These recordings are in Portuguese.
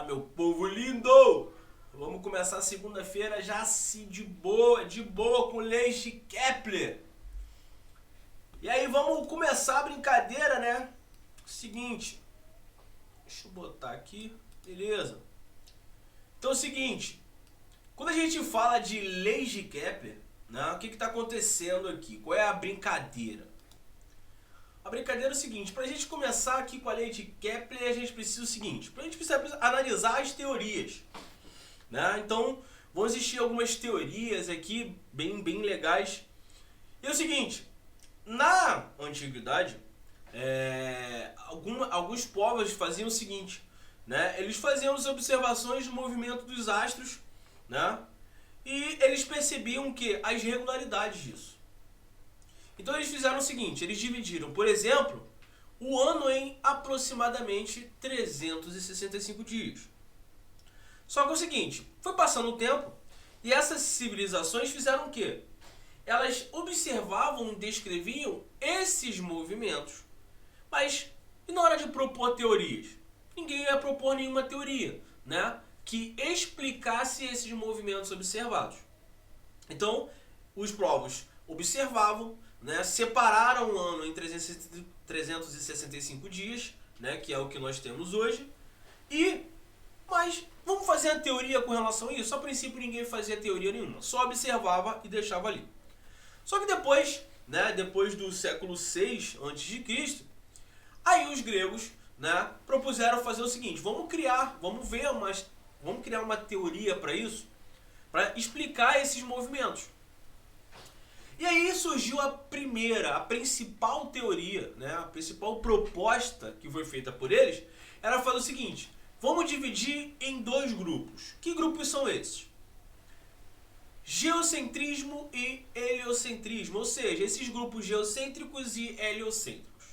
meu povo lindo! Vamos começar segunda-feira já de boa com leis de Kepler. E aí vamos começar a brincadeira, né? Seguinte, deixa eu botar aqui, beleza. Então é o seguinte, quando a gente fala de leis de Kepler, né, o que está acontecendo aqui? Qual é a brincadeira? A brincadeira é o seguinte, para a gente começar aqui com a lei de Kepler, a gente precisa o seguinte, a gente precisa analisar as teorias, né? Então, vão existir algumas teorias aqui bem legais. E é o seguinte, na antiguidade, alguns povos faziam o seguinte, né? Eles faziam as observações do movimento dos astros, né? E eles percebiam que as irregularidades disso. Então eles fizeram o seguinte, eles dividiram, por exemplo, o ano em aproximadamente 365 dias. Só que é o seguinte, foi passando o tempo e essas civilizações fizeram o quê? Elas observavam e descreviam esses movimentos. Mas e na hora de propor teorias? Ninguém ia propor nenhuma teoria, né, que explicasse esses movimentos observados. Então, os povos observavam, né, separaram o ano em 365 dias, né, que é o que nós temos hoje, mas vamos fazer a teoria com relação a isso? A princípio ninguém fazia teoria nenhuma, só observava e deixava ali. Só que depois, né, depois do século 6 a.C., aí os gregos, né, propuseram fazer o seguinte, vamos criar uma teoria para isso, para explicar esses movimentos. E aí surgiu a principal teoria, né, a principal proposta que foi feita por eles, era fazer o seguinte, vamos dividir em dois grupos. Que grupos são esses? Geocentrismo e heliocentrismo, ou seja, esses grupos geocêntricos e heliocêntricos.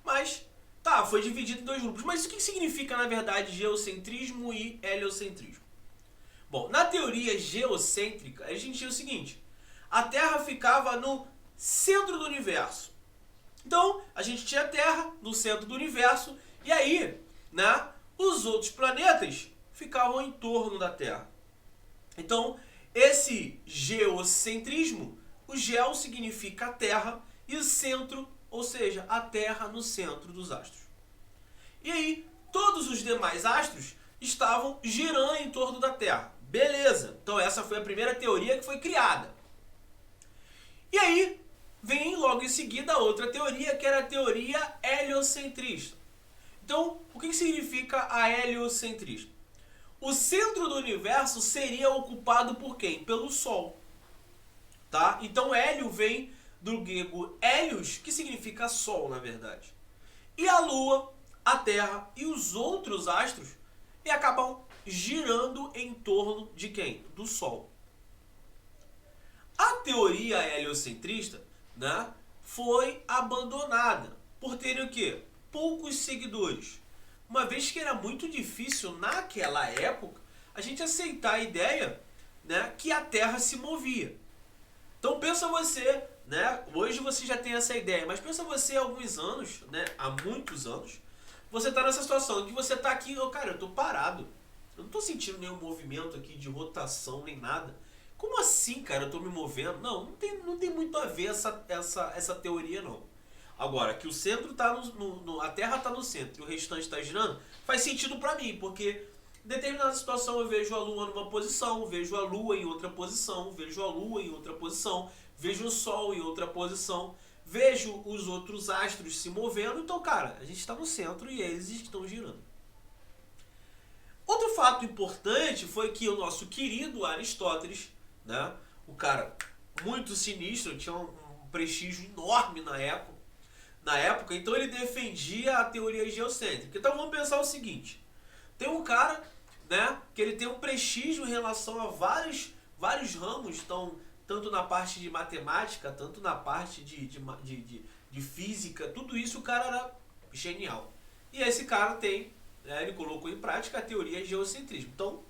Mas, tá, foi dividido em dois grupos. Mas o que significa, na verdade, geocentrismo e heliocentrismo? Bom, na teoria geocêntrica, a gente tinha o seguinte, a Terra ficava no centro do universo. Então, a gente tinha a Terra no centro do universo, e aí, né, os outros planetas ficavam em torno da Terra. Então, esse geocentrismo, o geo significa a Terra e o centro, ou seja, a Terra no centro dos astros. E aí, todos os demais astros estavam girando em torno da Terra. Beleza, então essa foi a primeira teoria que foi criada. E aí, vem logo em seguida a outra teoria, que era a teoria heliocentrista. Então, o que significa a heliocentrismo? O centro do universo seria ocupado por quem? Pelo Sol. Tá? Então, hélio vem do grego hélios, que significa Sol, na verdade. E a Lua, a Terra e os outros astros e acabam girando em torno de quem? Do Sol. A teoria heliocentrista, né, foi abandonada por ter o quê? Poucos seguidores. Uma vez que era muito difícil naquela época a gente aceitar a ideia, né, que a Terra se movia. Então pensa você, né, hoje você já tem essa ideia, mas pensa você há alguns anos, né, há muitos anos, você está nessa situação que você está aqui, cara, eu estou parado. Eu não estou sentindo nenhum movimento aqui de rotação nem nada. Como assim, cara, eu estou me movendo? Não tem muito a ver essa teoria, não. Agora, que o centro está a Terra está no centro e o restante está girando, faz sentido para mim, porque em determinada situação eu vejo a Lua numa posição, vejo a Lua em outra posição, vejo a Lua em outra posição, vejo o Sol em outra posição, vejo os outros astros se movendo, então, cara, a gente está no centro e eles estão girando. Outro fato importante foi que o nosso querido Aristóteles, né, o cara muito sinistro, tinha um prestígio enorme na época, então ele defendia a teoria geocêntrica. Então vamos pensar o seguinte, tem um cara, né, que ele tem um prestígio em relação a vários ramos, então, tanto na parte de matemática, tanto na parte de física, tudo isso o cara era genial. E esse cara ele colocou em prática a teoria geocentrismo. Então,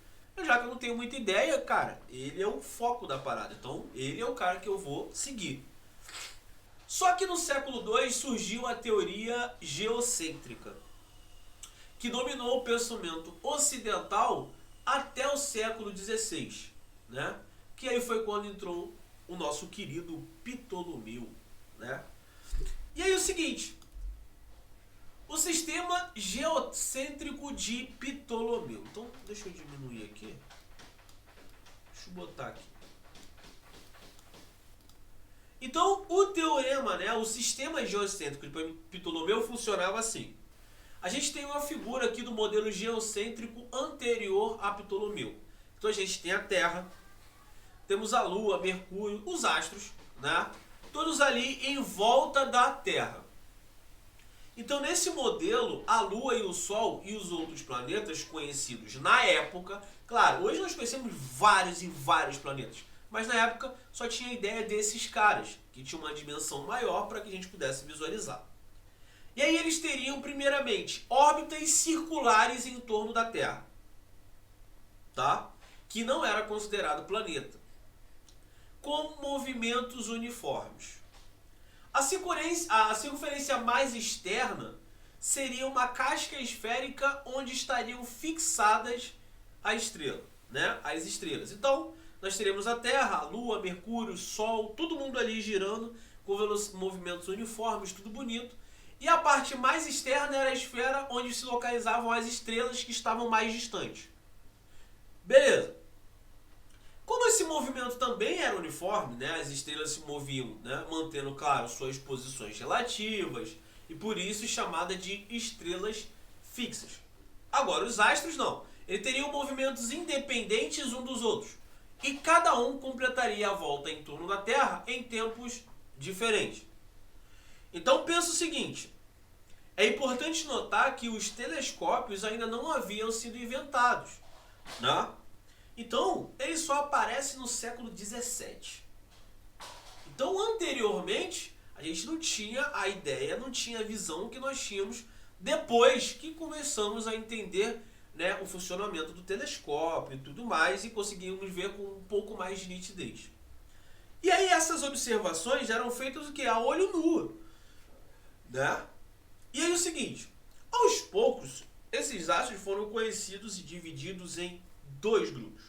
já que eu não tenho muita ideia, cara, ele é o foco da parada. Então, ele é o cara que eu vou seguir. Só que no século II surgiu a teoria geocêntrica, que dominou o pensamento ocidental até o século XVI, né? Que aí foi quando entrou o nosso querido Ptolomeu, né? E aí o seguinte, o sistema geocêntrico de Ptolomeu. Então, deixa eu diminuir aqui. Deixa eu botar aqui. Então, o teorema, né, o sistema geocêntrico de Ptolomeu funcionava assim. A gente tem uma figura aqui do modelo geocêntrico anterior a Ptolomeu. Então, a gente tem a Terra, temos a Lua, Mercúrio, os astros, né, todos ali em volta da Terra. Então, nesse modelo, a Lua e o Sol e os outros planetas conhecidos na época, claro, hoje nós conhecemos vários e vários planetas, mas na época só tinha a ideia desses caras, que tinham uma dimensão maior para que a gente pudesse visualizar. E aí eles teriam, primeiramente, órbitas circulares em torno da Terra, tá? Que não era considerado planeta, com movimentos uniformes. A circunferência mais externa seria uma casca esférica onde estariam fixadas a estrela, né? As estrelas. Então, nós teremos a Terra, a Lua, Mercúrio, Sol, todo mundo ali girando com movimentos uniformes, tudo bonito. E a parte mais externa era a esfera onde se localizavam as estrelas que estavam mais distantes. Beleza. Como esse movimento também era uniforme, né, as estrelas se moviam, né, mantendo, claro, suas posições relativas, e por isso chamada de estrelas fixas. Agora, os astros não. Eles teriam movimentos independentes um dos outros. E cada um completaria a volta em torno da Terra em tempos diferentes. Então pensa o seguinte, é importante notar que os telescópios ainda não haviam sido inventados, né? Então, ele só aparece no século XVII. Então, anteriormente, a gente não tinha a ideia, não tinha a visão que nós tínhamos depois que começamos a entender, né, o funcionamento do telescópio e tudo mais, e conseguimos ver com um pouco mais de nitidez. E aí essas observações eram feitas o quê? A olho nu, né? E aí o seguinte, aos poucos, esses astros foram conhecidos e divididos em dois grupos.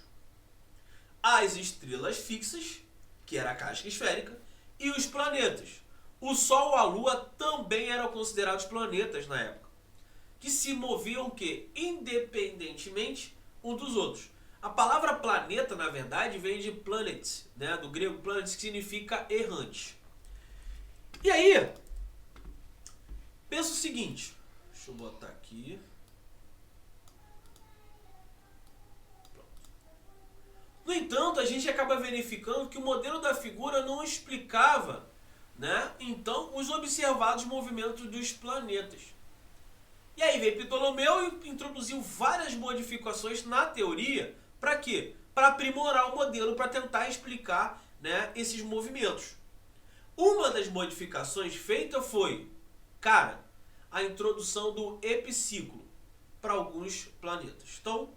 As estrelas fixas, que era a casca esférica, e os planetas. O Sol e a Lua também eram considerados planetas na época, que se moviam o quê? Independentemente um dos outros. A palavra planeta, na verdade, vem de planet, né? Do grego planet, que significa errante. E aí, pensa o seguinte, deixa eu botar aqui. No entanto, a gente acaba verificando que o modelo da figura não explicava, né, então, os observados movimentos dos planetas. E aí veio Ptolomeu e introduziu várias modificações na teoria. Para quê? Para aprimorar o modelo, para tentar explicar, né, esses movimentos. Uma das modificações feita foi, cara, a introdução do epiciclo para alguns planetas. Então,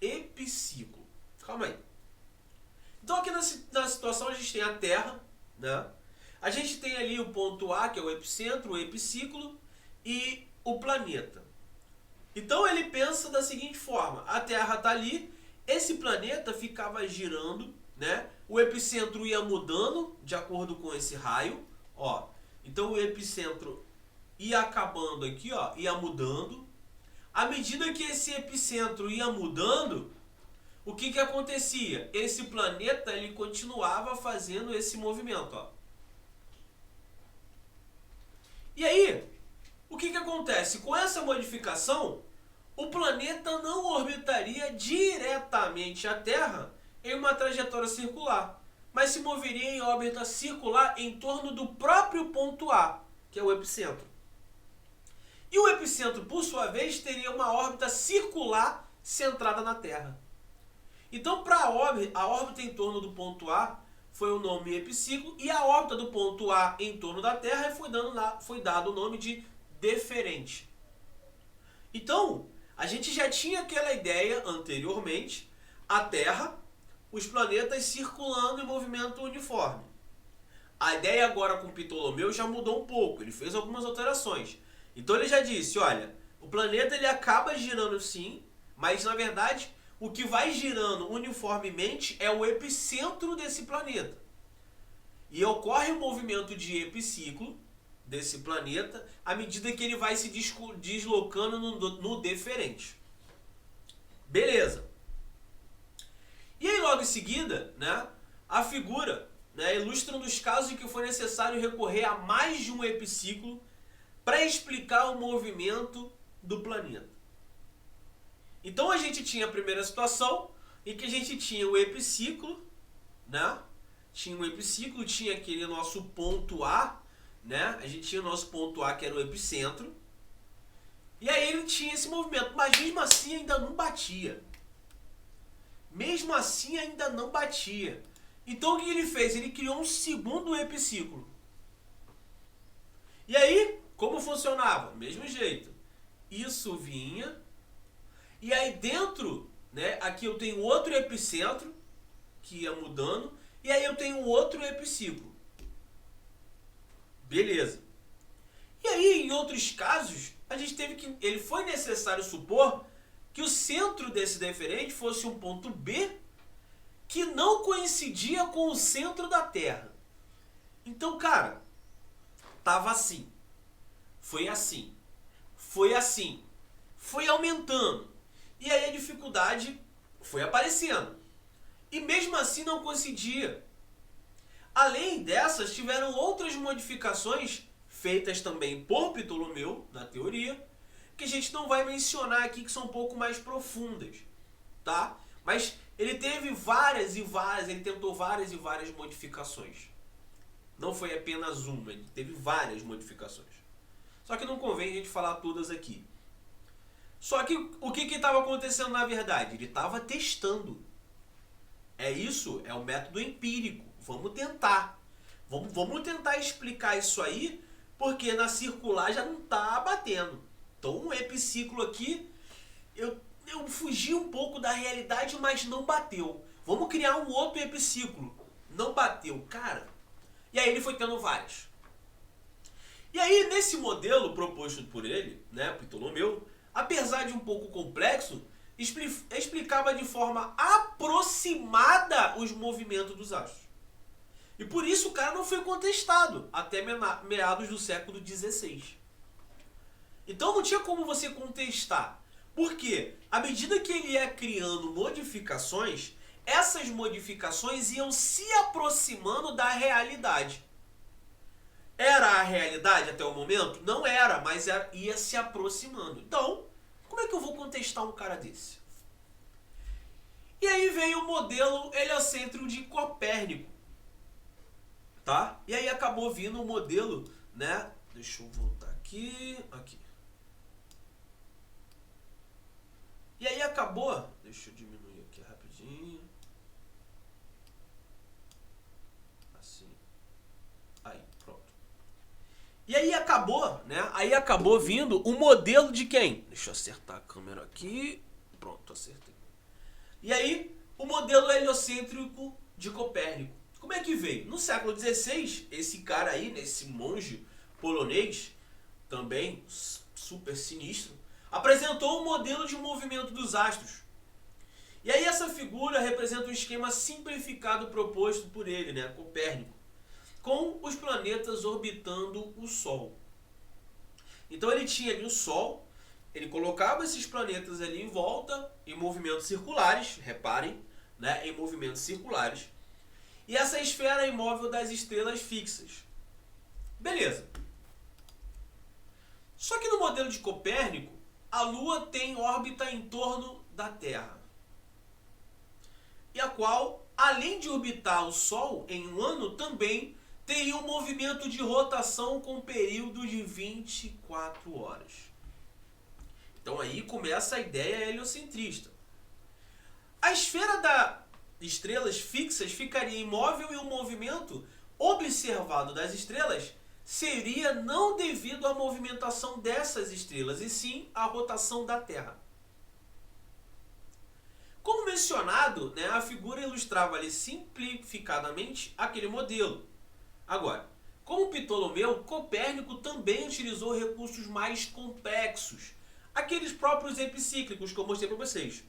epiciclo. Calma aí. Então aqui na situação a gente tem a Terra, né? A gente tem ali o ponto A, que é o epicentro, o epiciclo, e o planeta. Então ele pensa da seguinte forma, a Terra está ali, esse planeta ficava girando, né? O epicentro ia mudando de acordo com esse raio, ó. Então o epicentro ia acabando aqui, ó, ia mudando. À medida que esse epicentro ia mudando, o que acontecia? Esse planeta ele continuava fazendo esse movimento, ó. E aí, o que acontece? Com essa modificação, o planeta não orbitaria diretamente a Terra em uma trajetória circular, mas se moveria em órbita circular em torno do próprio ponto A, que é o epicentro. E o epicentro, por sua vez, teria uma órbita circular centrada na Terra. Então, para a órbita em torno do ponto A foi o nome epiciclo, e a órbita do ponto A em torno da Terra foi dado o nome de deferente. Então, a gente já tinha aquela ideia anteriormente, a Terra, os planetas circulando em movimento uniforme. A ideia agora com Ptolomeu já mudou um pouco, ele fez algumas alterações. Então ele já disse, olha, O planeta ele acaba girando sim, mas na verdade o que vai girando uniformemente é o epicentro desse planeta. E ocorre o movimento de epiciclo desse planeta à medida que ele vai se deslocando no deferente. Beleza. E aí logo em seguida, né, a figura, né, ilustra um dos casos em que foi necessário recorrer a mais de um epiciclo para explicar o movimento do planeta. Então a gente tinha a primeira situação em que a gente tinha o epiciclo, né? Tinha um epiciclo, tinha aquele nosso ponto A, né? A gente tinha o nosso ponto A que era o epicentro. E aí ele tinha esse movimento, mas mesmo assim ainda não batia. Mesmo assim ainda não batia. Então o que ele fez? Ele criou um segundo epiciclo. E aí, como funcionava? Mesmo jeito. Isso vinha. E aí dentro, né, aqui eu tenho outro epicentro, que ia mudando. E aí eu tenho outro epiciclo. Beleza. E aí, em outros casos, a gente teve que... Ele foi necessário supor que o centro desse deferente fosse um ponto B que não coincidia com o centro da Terra. Então, cara, tava assim. Foi assim. Foi assim. Foi aumentando. E aí a dificuldade foi aparecendo. E mesmo assim não coincidia. Além dessas, tiveram outras modificações feitas também por Ptolomeu, na teoria, que a gente não vai mencionar aqui, que são um pouco mais profundas, tá? Mas ele teve várias e várias, ele tentou várias e várias modificações. Não foi apenas uma, ele teve várias modificações. Só que não convém a gente falar todas aqui. Só que o que estava acontecendo na verdade? Ele estava testando. É isso, é o método empírico. Vamos tentar. Vamos tentar explicar isso aí, porque na circular já não está batendo. Então um epiciclo aqui, eu fugi um pouco da realidade, mas não bateu. Vamos criar um outro epiciclo. Não bateu, cara. E aí ele foi tendo vários. E aí nesse modelo proposto por ele, né, Ptolomeu, apesar de um pouco complexo, explicava de forma aproximada os movimentos dos astros. E por isso o cara não foi contestado até meados do século XVI. Então não tinha como você contestar. Porque à medida que ele ia criando modificações, essas modificações iam se aproximando da realidade. Era a realidade até o momento? Não era, mas ia se aproximando. Então, como é que eu vou contestar um cara desse? E aí veio o modelo heliocêntrico de Copérnico. Tá? E aí acabou vindo o modelo, né? Deixa eu voltar aqui. Aqui. E aí acabou... Deixa eu diminuir aqui rapidinho. Assim. Aí, pronto. E aí acabou, né? Aí acabou vindo o modelo de quem? Deixa eu acertar a câmera aqui. Pronto, acertei. E aí, o modelo heliocêntrico de Copérnico. Como é que veio? No século XVI, esse cara aí, né, esse monge polonês, também super sinistro, apresentou um modelo de movimento dos astros. E aí essa figura representa um esquema simplificado proposto por ele, né, Copérnico, com os planetas orbitando o Sol. Então ele tinha ali o Sol, ele colocava esses planetas ali em volta, em movimentos circulares, reparem, né, em movimentos circulares, e essa esfera imóvel das estrelas fixas. Beleza. Só que no modelo de Copérnico, a Lua tem órbita em torno da Terra. E a qual, além de orbitar o Sol em um ano, também teria um movimento de rotação com período de 24 horas. Então aí começa a ideia heliocentrista. A esfera das estrelas fixas ficaria imóvel e o movimento observado das estrelas seria não devido à movimentação dessas estrelas, e sim à rotação da Terra. Como mencionado, né, a figura ilustrava ali simplificadamente aquele modelo. Agora, como Ptolomeu, Copérnico também utilizou recursos mais complexos, aqueles próprios epicíclicos que eu mostrei para vocês.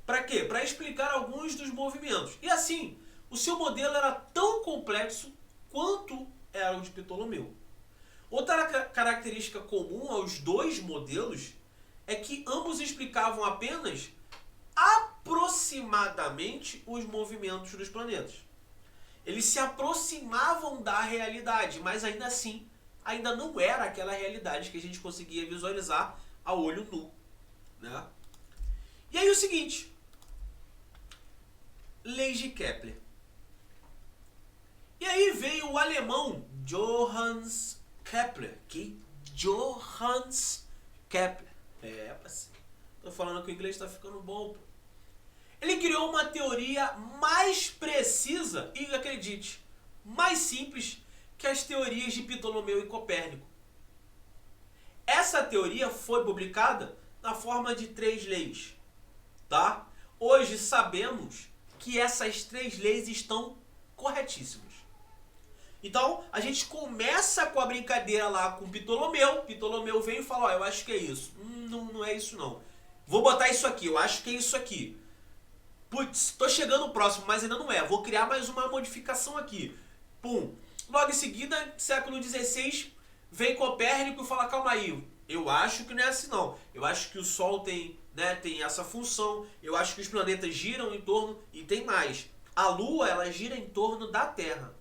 Para quê? Para explicar alguns dos movimentos. E assim, o seu modelo era tão complexo quanto era o de Ptolomeu. Outra característica comum aos dois modelos é que ambos explicavam apenas aproximadamente os movimentos dos planetas. Eles se aproximavam da realidade, mas ainda assim, ainda não era aquela realidade que a gente conseguia visualizar a olho nu, né? E aí o seguinte, leis de Kepler. E aí veio o alemão Johannes Kepler. Johannes Kepler. Tô falando que o inglês tá ficando bom, pô. Ele criou uma teoria mais precisa e, acredite, mais simples que as teorias de Ptolomeu e Copérnico. Essa teoria foi publicada na forma de 3 leis, tá? Hoje sabemos que essas 3 leis estão corretíssimas. Então, a gente começa com a brincadeira lá com Ptolomeu. Ptolomeu vem e fala, ó, eu acho que é isso. Não é isso não. Vou botar isso aqui, eu acho que é isso aqui. Putz, tô chegando próximo, mas ainda não é. Vou criar mais uma modificação aqui. Pum. Logo em seguida, século XVI, vem Copérnico e fala, calma aí, eu acho que não é assim não. Eu acho que o Sol tem essa função. Eu acho que os planetas giram em torno, e tem mais. A Lua, ela gira em torno da Terra.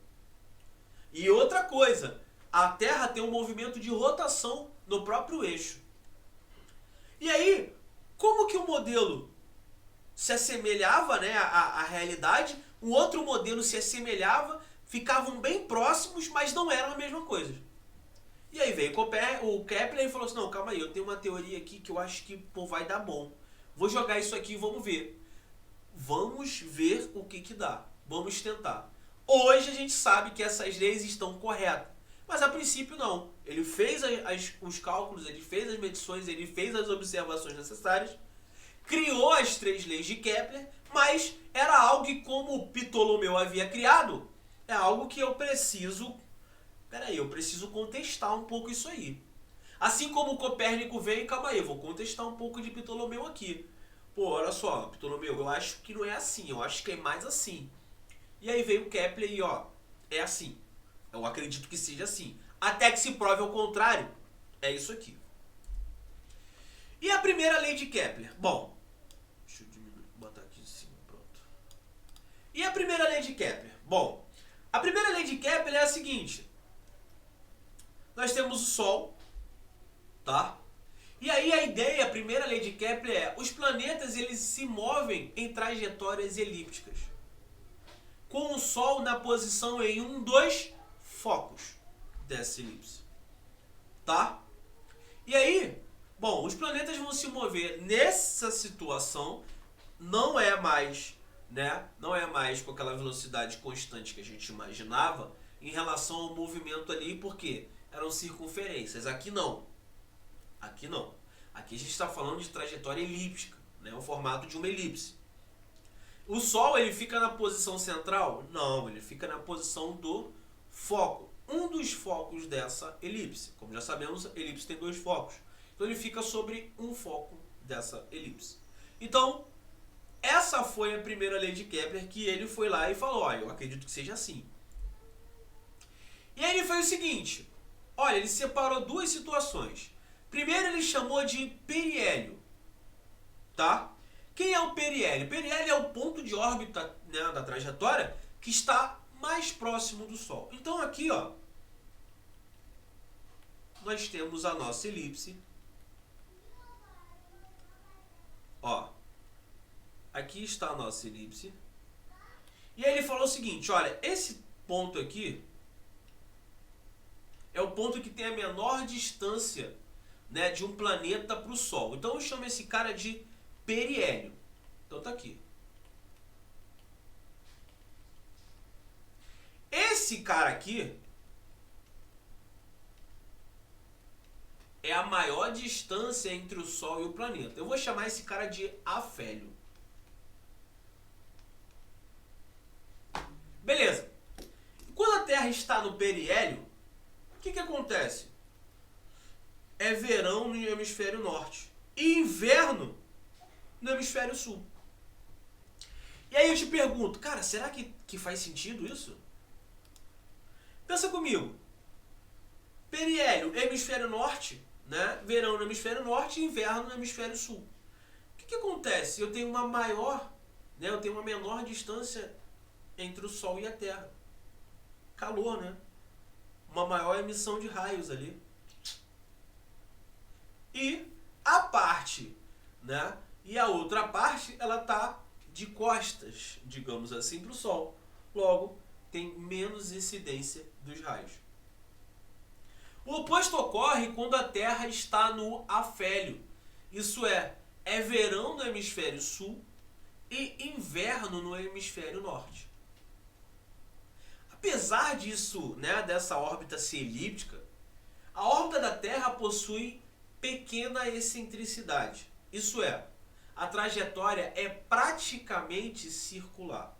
E outra coisa, a Terra tem um movimento de rotação no próprio eixo. E aí, como que o modelo se assemelhava, né, à realidade, um outro modelo se assemelhava, ficavam bem próximos, mas não eram a mesma coisa. E aí veio o Kepler e falou assim, não, calma aí, eu tenho uma teoria aqui que eu acho que vai dar bom. Vou jogar isso aqui e vamos ver. Vamos ver o que dá. Vamos tentar. Hoje a gente sabe que essas leis estão corretas. Mas a princípio não. Ele fez os cálculos, ele fez as medições, ele fez as observações necessárias, criou as 3 leis de Kepler, mas era algo que, como Ptolomeu havia criado, é algo que eu preciso contestar um pouco isso aí. Assim como o Copérnico veio, calma aí, eu vou contestar um pouco de Ptolomeu aqui. Pô, olha só, Ptolomeu, eu acho que não é assim, eu acho que é mais assim. E aí veio o Kepler e ó, é assim. Eu acredito que seja assim. Até que se prove ao contrário, é isso aqui. E a primeira lei de Kepler? Bom, deixa eu botar aqui em cima, pronto. E a primeira lei de Kepler? Bom, a primeira lei de Kepler é a seguinte. Nós temos o Sol, tá? E aí a ideia, a primeira lei de Kepler é, os planetas eles se movem em trajetórias elípticas, com o Sol na posição em um dos focos dessa elipse, tá? E aí, bom, os planetas vão se mover nessa situação, não é mais com aquela velocidade constante que a gente imaginava em relação ao movimento ali, porque eram circunferências. Aqui não. Aqui não. Aqui a gente está falando de trajetória elíptica, né? O formato de uma elipse. O Sol, ele fica na posição central? Não, ele fica na posição do foco. Um dos focos dessa elipse. Como já sabemos, a elipse tem 2 focos. Então ele fica sobre um foco dessa elipse. Então, essa foi a primeira lei de Kepler, que ele foi lá e falou, ó, eu acredito que seja assim. E aí ele fez o seguinte, olha, ele separou 2 situações. Primeiro ele chamou de periélio, tá? Quem é o periélio? Periélio é o ponto de órbita, né, da trajetória que está mais próximo do Sol. Então aqui, ó, nós temos a nossa elipse. Ó, aqui está a nossa elipse. E aí ele falou o seguinte, olha, esse ponto aqui é o ponto que tem a menor distância, né, de um planeta para o Sol. Então eu chamo esse cara de periélio. Então tá aqui. Esse cara aqui é a maior distância entre o Sol e o planeta. Eu vou chamar esse cara de afélio. Beleza. Quando a Terra está no periélio, o que acontece? é verão no hemisfério norte e inverno no hemisfério sul. E aí eu te pergunto, cara, será que faz sentido isso? Pensa comigo. Periélio, hemisfério norte, né? Verão no hemisfério norte e inverno no hemisfério sul. O que acontece? Eu tenho uma maior, né? Eu tenho uma menor distância entre o Sol e a Terra. Calor, né? Uma maior emissão de raios ali. E a parte, né? E a outra parte, ela tá de costas, digamos assim, para o Sol. Logo, tem menos incidência dos raios. O oposto ocorre quando a Terra está no afélio. Isso é verão no hemisfério sul e inverno no hemisfério norte. Apesar disso, né, dessa órbita ser elíptica, a órbita da Terra possui pequena excentricidade. Isso é, a trajetória é praticamente circular.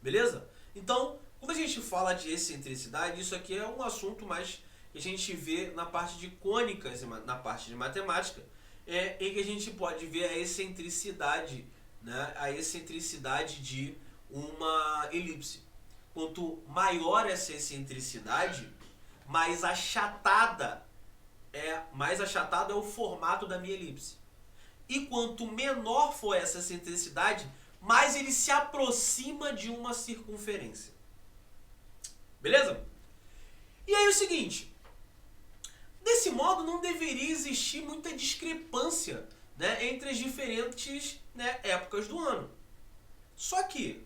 Beleza? Então, quando a gente fala de excentricidade, isso aqui é um assunto mais que a gente vê na parte de cônicas, na parte de matemática, em que a gente pode ver a excentricidade, né? A excentricidade de uma elipse. Quanto maior essa excentricidade, mais achatada é o formato da minha elipse. E quanto menor for essa excentricidade, mais ele se aproxima de uma circunferência. Beleza? E aí o seguinte, desse modo não deveria existir muita discrepância, né, entre as diferentes, né, épocas do ano. Só que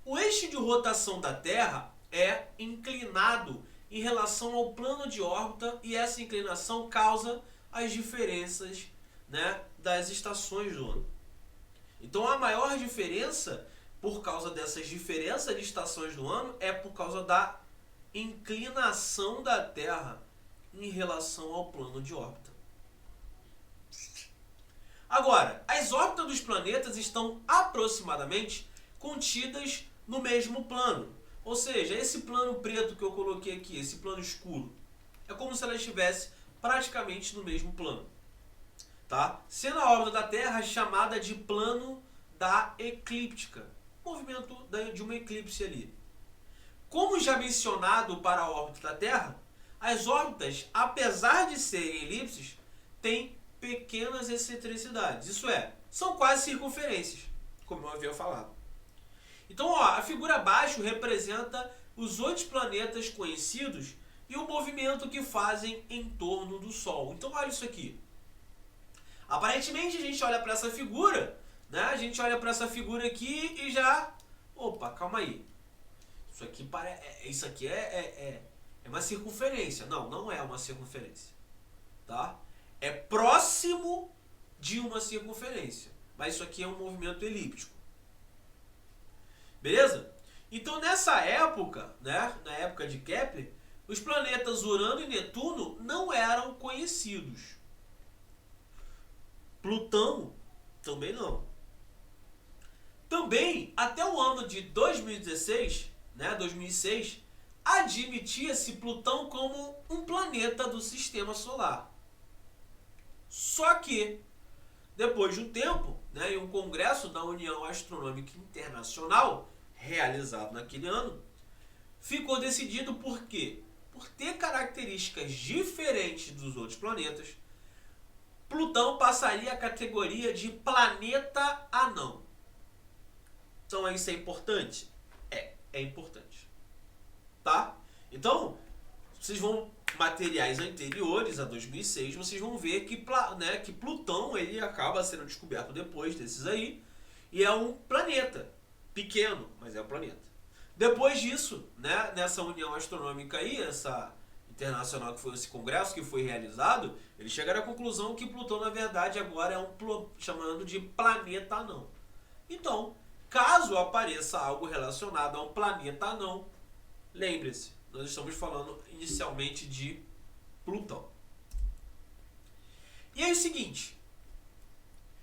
o eixo de rotação da Terra é inclinado em relação ao plano de órbita e essa inclinação causa as diferenças, né, das estações do ano. Então a maior diferença por causa dessas diferenças de estações do ano é por causa da inclinação da Terra em relação ao plano de órbita. Agora, as órbitas dos planetas estão aproximadamente contidas no mesmo plano. Ou seja, esse plano preto que eu coloquei aqui, esse plano escuro, é como se ela estivesse praticamente no mesmo plano. Tá? Sendo a órbita da Terra chamada de plano da eclíptica, movimento de uma eclipse ali. Como já mencionado para a órbita da Terra, as órbitas, apesar de serem elipses, têm pequenas excentricidades. Isso é, são quase circunferências, como eu havia falado. Então, ó, a figura abaixo representa os 8 planetas conhecidos e o movimento que fazem em torno do Sol. Então, olha isso aqui. Aparentemente, a gente olha para essa figura, né? A gente olha para essa figura aqui e já... Opa, calma aí. Isso aqui é uma circunferência. Não, não é uma circunferência. Tá? É próximo de uma circunferência. Mas isso aqui é um movimento elíptico. Beleza? Então, nessa época, né? Na época de Kepler, os planetas Urano e Netuno não eram conhecidos. Plutão também não. Também, até o ano de 2016, né, 2006, admitia-se Plutão como um planeta do Sistema Solar. Só que, depois de um tempo, né, em um congresso da União Astronômica Internacional, realizado naquele ano, ficou decidido por quê? Por ter características diferentes dos outros planetas, Plutão passaria a categoria de planeta anão. Então isso é importante? É importante. Tá? Então, vocês vão, materiais anteriores a 2006, vocês vão ver que, né, que Plutão ele acaba sendo descoberto depois desses aí, e é um planeta. Pequeno, mas é um planeta. Depois disso, né, nessa união astronômica aí, essa internacional que foi esse congresso que foi realizado, eles chegaram à conclusão que Plutão, na verdade, agora é chamando de planeta anão. Então, caso apareça algo relacionado a um planeta anão, lembre-se, nós estamos falando inicialmente de Plutão. E aí é o seguinte,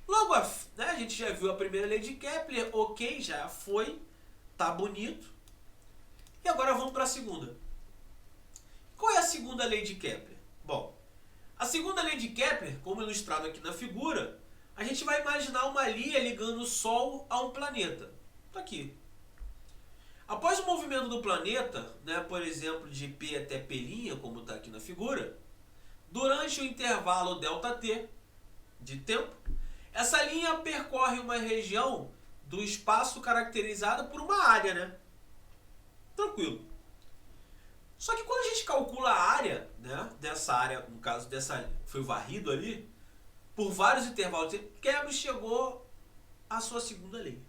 logo né, a gente já viu a primeira lei de Kepler, ok, já foi, tá bonito. E agora vamos para a segunda. Qual é a segunda lei de Kepler? Bom, a segunda lei de Kepler, como ilustrado aqui na figura, a gente vai imaginar uma linha ligando o Sol a um planeta. Está aqui. Após o movimento do planeta, né, por exemplo, de P até P', como está aqui na figura, durante o intervalo ΔT de tempo, essa linha percorre uma região do espaço caracterizada por uma área, né? Tranquilo. Só que quando a gente calcula a área, né, dessa área, no caso dessa foi varrido ali, por vários intervalos de tempo, Kepler chegou à sua segunda lei.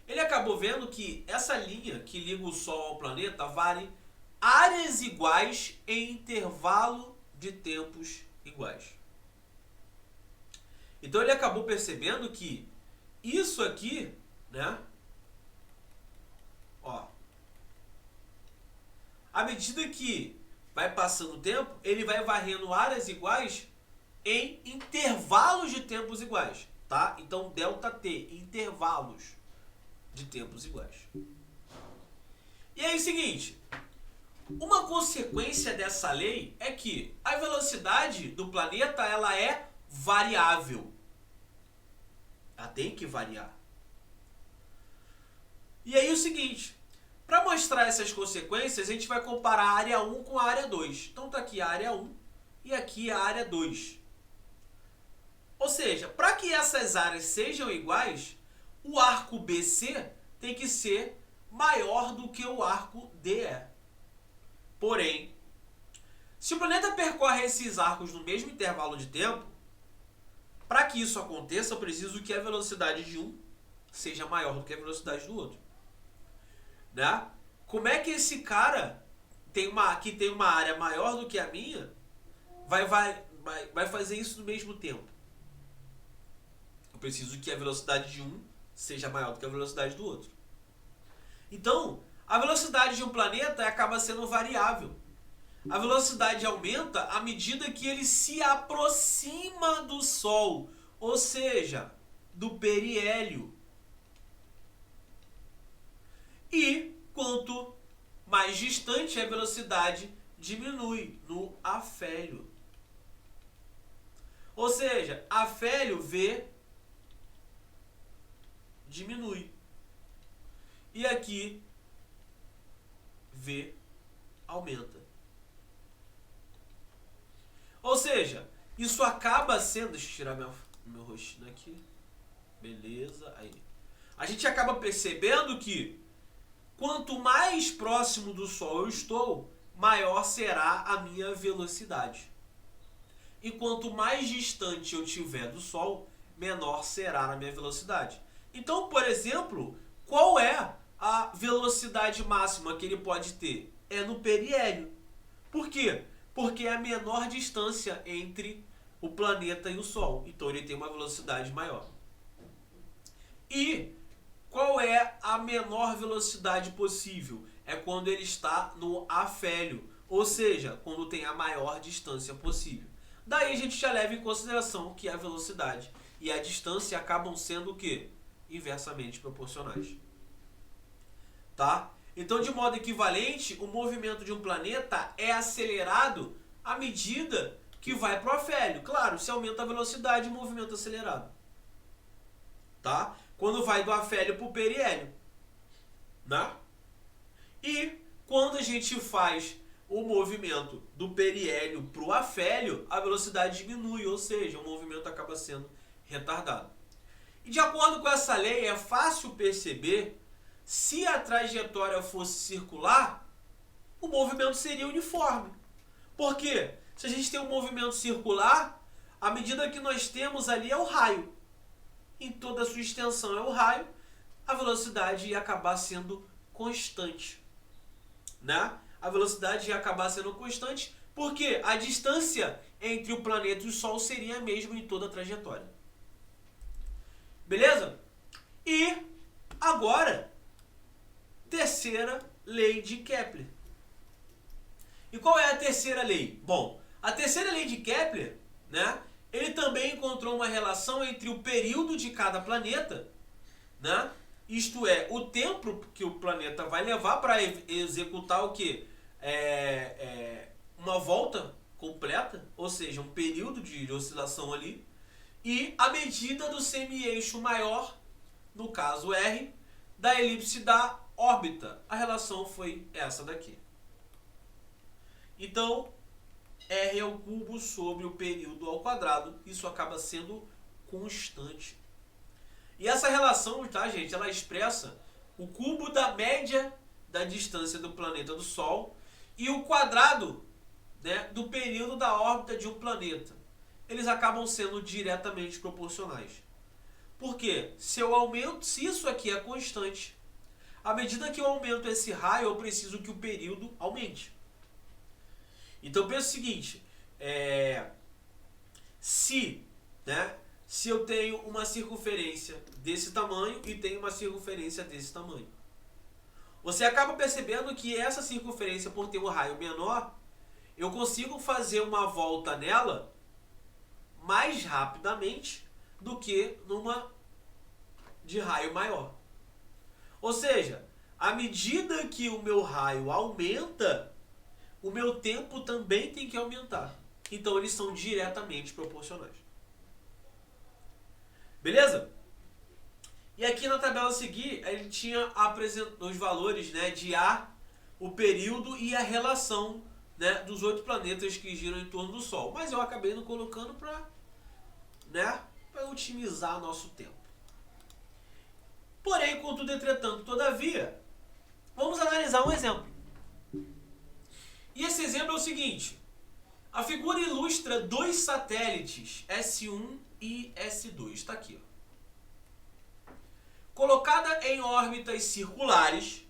Ele acabou vendo que essa linha que liga o Sol ao planeta vale áreas iguais em intervalo de tempos iguais. Então ele acabou percebendo que isso aqui, né, ó, à medida que vai passando o tempo, ele vai varrendo áreas iguais em intervalos de tempos iguais, tá? Então ΔT, intervalos de tempos iguais. E aí, seguinte, uma consequência dessa lei é que a velocidade do planeta ela é variável. Ela tem que variar. E aí o seguinte, para mostrar essas consequências, a gente vai comparar a área 1 com a área 2. Então tá aqui a área 1 e aqui a área 2. Ou seja, para que essas áreas sejam iguais, o arco BC tem que ser maior do que o arco DE. Porém, se o planeta percorre esses arcos no mesmo intervalo de tempo, para que isso aconteça, eu preciso que a velocidade de um seja maior do que a velocidade do outro. Né? Como é que esse cara que tem uma área maior do que a minha vai fazer isso no mesmo tempo? Eu preciso que a velocidade de um seja maior do que a velocidade do outro. Então, a velocidade de um planeta acaba sendo variável. A velocidade aumenta à medida que ele se aproxima do Sol, ou seja, do periélio. E quanto mais distante a velocidade diminui no afélio. Ou seja, afélio V diminui. E aqui V aumenta. Ou seja, isso acaba sendo... Deixa eu tirar meu rostinho aqui. Beleza, aí. A gente acaba percebendo que quanto mais próximo do Sol eu estou, maior será a minha velocidade. E quanto mais distante eu estiver do Sol, menor será a minha velocidade. Então, por exemplo, qual é a velocidade máxima que ele pode ter? É no periélio. Por quê? Porque é a menor distância entre o planeta e o Sol. Então ele tem uma velocidade maior. E qual é a menor velocidade possível? É quando ele está no afélio, ou seja, quando tem a maior distância possível. Daí a gente já leva em consideração que a velocidade e a distância acabam sendo o quê? Inversamente proporcionais. Tá? Então, de modo equivalente, o movimento de um planeta é acelerado à medida que vai para o afélio. Claro, se aumenta a velocidade, o movimento é acelerado. Tá? Quando vai do afélio para o periélio. Né? E quando a gente faz o movimento do periélio para o afélio, a velocidade diminui, ou seja, o movimento acaba sendo retardado. E de acordo com essa lei, é fácil perceber se a trajetória fosse circular, o movimento seria uniforme. Por quê? Se a gente tem um movimento circular, a medida que nós temos ali é o raio. Em toda a sua extensão é o raio, a velocidade ia acabar sendo constante. Né? A velocidade ia acabar sendo constante porque a distância entre o planeta e o Sol seria a mesma em toda a trajetória. Beleza? E agora, terceira lei de Kepler. E qual é a terceira lei? Bom, a terceira lei de Kepler, né, ele também encontrou uma relação entre o período de cada planeta, né, isto é, o tempo que o planeta vai levar para executar o quê? uma volta completa, ou seja, um período de oscilação ali, e a medida do semi-eixo maior, no caso R, da elipse da órbita. A relação foi essa daqui. Então, R é o cubo sobre o período ao quadrado. Isso acaba sendo constante. E essa relação, tá, gente, ela expressa o cubo da média da distância do planeta do Sol e o quadrado, né, do período da órbita de um planeta. Eles acabam sendo diretamente proporcionais. Por quê? Se isso aqui é constante, à medida que eu aumento esse raio, eu preciso que o período aumente. Então pensa o seguinte, se eu tenho uma circunferência desse tamanho e tenho uma circunferência desse tamanho, você acaba percebendo que essa circunferência, por ter um raio menor, eu consigo fazer uma volta nela mais rapidamente do que numa de raio maior. Ou seja, à medida que o meu raio aumenta, o meu tempo também tem que aumentar. Então eles são diretamente proporcionais. Beleza? E aqui na tabela a seguir, ele tinha apresentado os valores, né, de A, o período e a relação, né, dos 8 planetas que giram em torno do Sol. Mas eu acabei não colocando para otimizar nosso tempo. Porém, contudo, entretanto, todavia, vamos analisar um exemplo. E esse exemplo é o seguinte. A figura ilustra dois satélites, S1 e S2. Está aqui. Ó. Colocada em órbitas circulares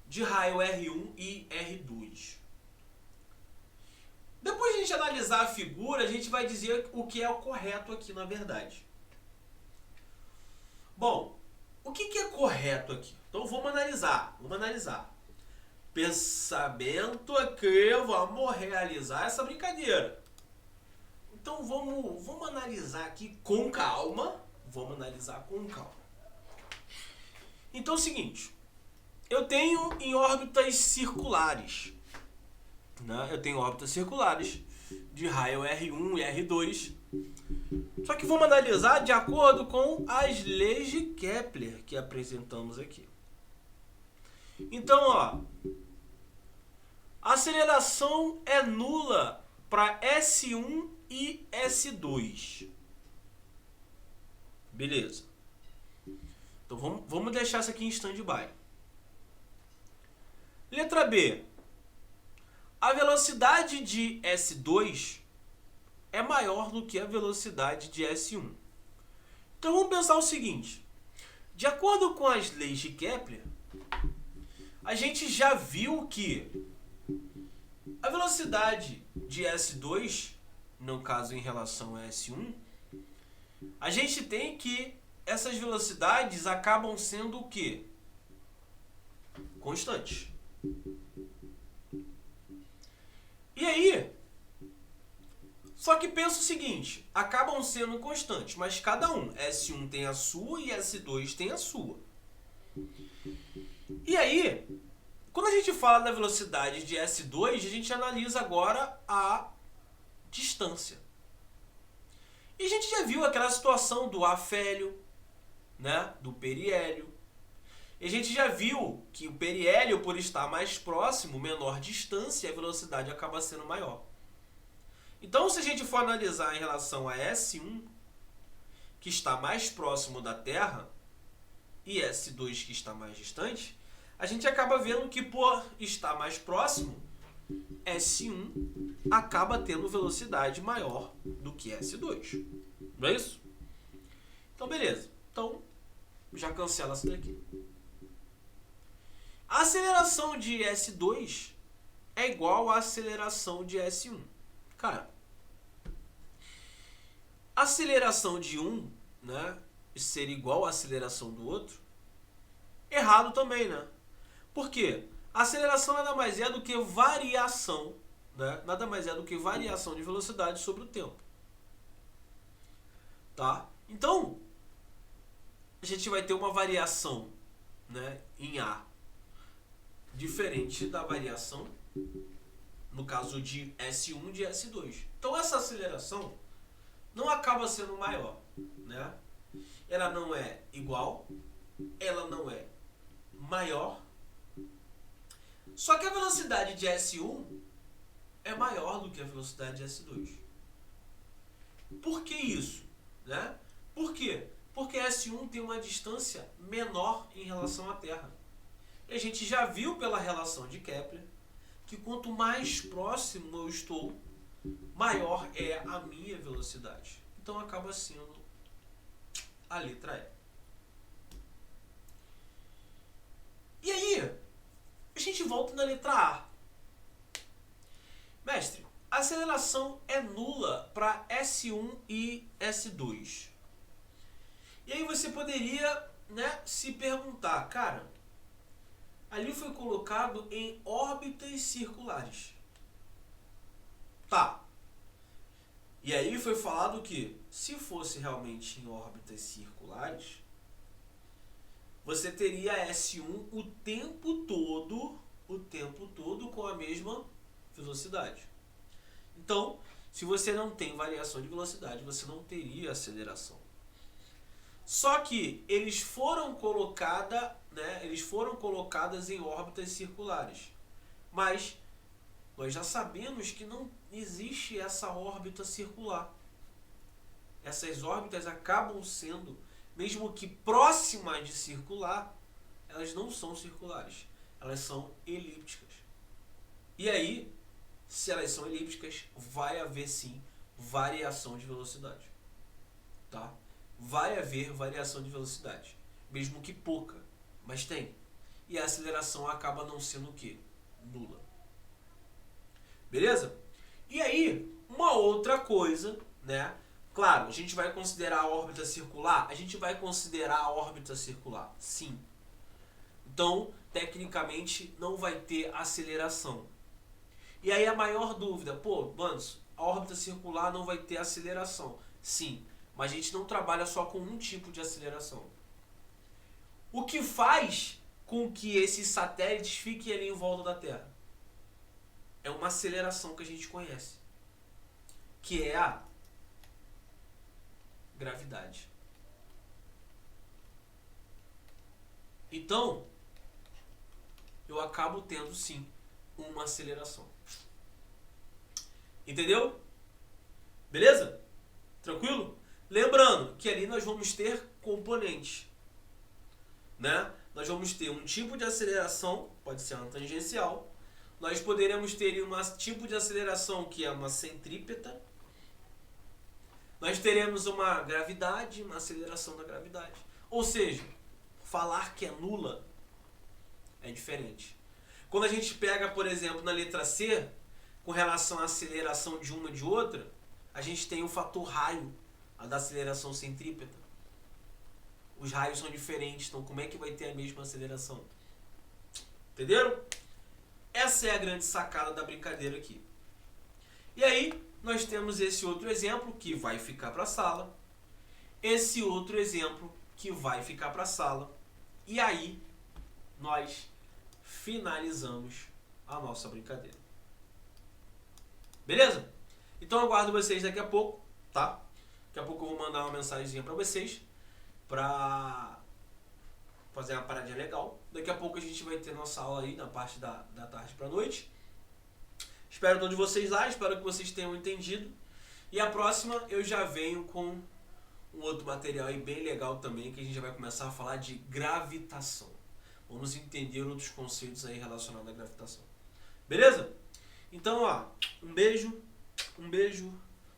de raio R1 e R2. Depois de a gente analisar a figura, a gente vai dizer o que é o correto aqui, na verdade. Bom, o que é correto aqui? Então vamos analisar. Pensamento aqui, vamos realizar essa brincadeira. Então vamos analisar aqui com calma. Então é o seguinte. Eu tenho em órbitas circulares. Eu tenho órbitas circulares de raio R1 e R2. Só que vamos analisar de acordo com as leis de Kepler que apresentamos aqui. Então, ó, a aceleração é nula para S1 e S2. Beleza. Então vamos deixar isso aqui em stand-by. Letra B. A velocidade de S2 é maior do que a velocidade de S1. Então vamos pensar o seguinte. De acordo com as leis de Kepler, a gente já viu que a velocidade de S2, no caso em relação a S1, a gente tem que essas velocidades acabam sendo o quê? Constantes. E aí, só que pensa o seguinte, acabam sendo constantes, mas cada um, S1 tem a sua e S2 tem a sua. E aí, quando a gente fala da velocidade de S2, a gente analisa agora a distância. E a gente já viu aquela situação do afélio, né, do periélio. E a gente já viu que o periélio, por estar mais próximo, menor distância, a velocidade acaba sendo maior. Então, se a gente for analisar em relação a S1, que está mais próximo da Terra, e S2, que está mais distante, a gente acaba vendo que, por estar mais próximo, S1 acaba tendo velocidade maior do que S2. Não é isso? Então, beleza. Então, já cancela essa daqui. A aceleração de S2 é igual à aceleração de S1. Cara, a aceleração de um, né, ser igual à aceleração do outro, errado também, né? Por quê? A aceleração nada mais é do que variação, né? Nada mais é do que variação de velocidade sobre o tempo. Tá? Então, a gente vai ter uma variação, né, em A diferente da variação No caso de S1 e de S2. Então essa aceleração não acaba sendo maior, né? Ela não é igual, ela não é maior. Só que a velocidade de S1 é maior do que a velocidade de S2. Por que isso? Né? Por quê? Porque S1 tem uma distância menor em relação à Terra. E a gente já viu pela relação de Kepler que quanto mais próximo eu estou, maior é a minha velocidade. Então acaba sendo a letra E. E aí, a gente volta na letra A. Mestre, a aceleração é nula para S1 e S2. E aí você poderia, né, se perguntar, cara, ali foi colocado em órbitas circulares. Tá. E aí foi falado que, se fosse realmente em órbitas circulares, você teria S1 o tempo todo com a mesma velocidade. Então, se você não tem variação de velocidade, você não teria aceleração. Só que eles foram colocadas em órbitas circulares. Mas nós já sabemos que não existe essa órbita circular. Essas órbitas acabam sendo, mesmo que próximas de circular, elas não são circulares. Elas são elípticas. E aí, se elas são elípticas, vai haver sim variação de velocidade. Tá? Vai haver variação de velocidade. Mesmo que pouca, mas tem. E a aceleração acaba não sendo o quê? Nula. Beleza? E aí, uma outra coisa, né? Claro, a gente vai considerar a órbita circular? A gente vai considerar a órbita circular, sim. Então, tecnicamente, não vai ter aceleração. E aí a maior dúvida, Bandos, a órbita circular não vai ter aceleração. Sim, mas a gente não trabalha só com um tipo de aceleração. O que faz com que esses satélites fiquem ali em volta da Terra? É uma aceleração que a gente conhece, que é a gravidade. Então, eu acabo tendo sim uma aceleração. Entendeu? Beleza? Tranquilo? Lembrando que ali nós vamos ter componentes, né? Nós vamos ter um tipo de aceleração, pode ser uma tangencial. Nós poderemos ter um tipo de aceleração que é uma centrípeta. Nós teremos uma gravidade, uma aceleração da gravidade. Ou seja, falar que é nula é diferente. Quando a gente pega, por exemplo, na letra C, com relação à aceleração de uma e de outra, a gente tem o fator raio, a da aceleração centrípeta. Os raios são diferentes, então como é que vai ter a mesma aceleração? Entenderam? Essa é a grande sacada da brincadeira aqui. E aí, nós temos esse outro exemplo que vai ficar para a sala. Esse outro exemplo que vai ficar para a sala. E aí, nós finalizamos a nossa brincadeira. Beleza? Então eu aguardo vocês daqui a pouco, tá? Daqui a pouco eu vou mandar uma mensagenzinha para vocês pra fazer uma paradinha legal. Daqui a pouco a gente vai ter nossa aula aí na parte da tarde pra noite. Espero todos vocês lá, espero que vocês tenham entendido. E a próxima eu já venho com um outro material aí bem legal também, que a gente já vai começar a falar de gravitação. Vamos entender outros conceitos aí relacionados à gravitação. Beleza? Então, ó, um beijo,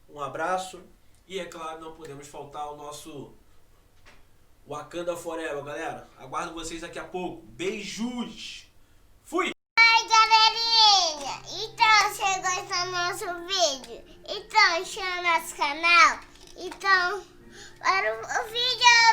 um abraço. E é claro, não podemos faltar o nosso Wakanda Forever, galera. Aguardo vocês daqui a pouco. Beijos! Fui! Oi, galerinha! Então, você gostou do nosso vídeo? Então, chama nosso canal. Então, para o vídeo...